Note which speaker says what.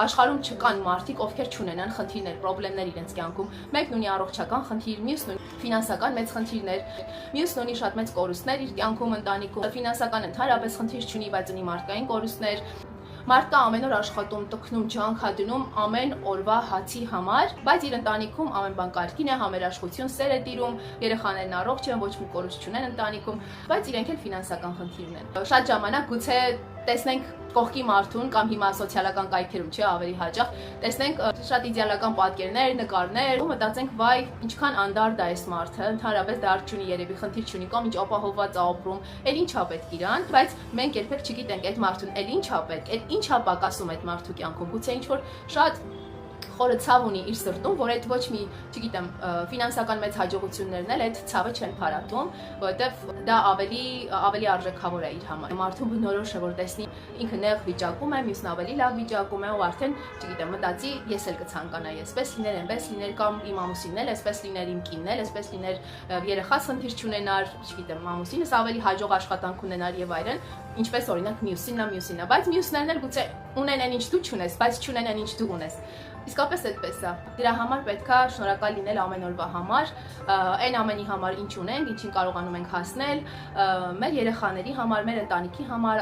Speaker 1: աշխարհում չկան մարդիկ, ովքեր չունենան խնդիրներ, խնդիրներ իրենց կյանքում։ Մեկն ունի առողջական խնդիր, մյուսն ունի ֆինանսական մեծ խնդիրներ, մյուսն ունի շատ մեծ կորուստներ իր կյանքում, ընտանիքում։ Ֆինանսական ընդհանրապես խնդիր չունի, բայց ունի մարդկային կորուստներ։ Մարդը ամեն օր աշխատում, տքնում, ջանք հատնում ամեն օրվա հացի համար, բայց իր ընտանիքում ամեն բան կարգին է, համերաշխություն, սեր է տիրում, երեխաներն առողջ են, ոչ մի կորուստ չունեն ընտանիքում, բայց իրենք էլ ֆինանսական խնդիր ունեն։ Շատ ժամանակ գուցե տեսնենք կողքի մարդուն կամ հիմա սոցիալական կայքերում չէ, ավելի հաճախ տեսնենք շատ իդեալական պատկերներ, նկարներ, ու մտածենք, վայ, ինչքան անդարդ է այս մարդը, ընդհանրապես դարձ չունի, երևի խնդիր չունի, կամ ինչ ապահովված է ապրում, էլ ինչա պետք իրան, բայց մենք երբեք չգիտենք այդ մարդուն, էլ ինչա պետք, էլ ինչա պակասում այդ մարդու կյանքում, գուցե ինչ որ շատ խորը ցավ ունի իր սրտում, որ այդ ոչ մի, չգիտեմ, ֆինանսական մեծ հաջողություններն էլ այդ ցավը չեն փարատում, որովհետև դա ավելի արժեքավոր է իր համար։ Մարդուն բնորոշ է, որ տեսնի ինքը նեղ վիճակում է, մյուսն ավելի լավ վիճակում է, ու արդեն, չգիտեմ, մտածի, ես էլ կցանկանայի այսպես լինել, այնպես լինել, կամ իմ ամուսինն էլ այսպես լիներ, իմ կինն էլ այսպես լիներ, երեխաս խնդիր չունենար, չգիտեմ, ամուսինս ավելի հաջող աշխատանք ունենար եւ այլն, ինչպես օրինակ մյուսինը, բայց մյուսներն էլ գուցե ունեն այն ինչ դու չունես, բայց չունեն այն ինչ դու ունես։ Իսկապես այդպես է։ Դրա համար պետքա շնորհակալ լինել ամեն օրվա համար, այն ամենի համար ինչ ունենք, ինչին կարողանում ենք հասնել, մեր երեխաների համար, մեր ընտանիքի համար,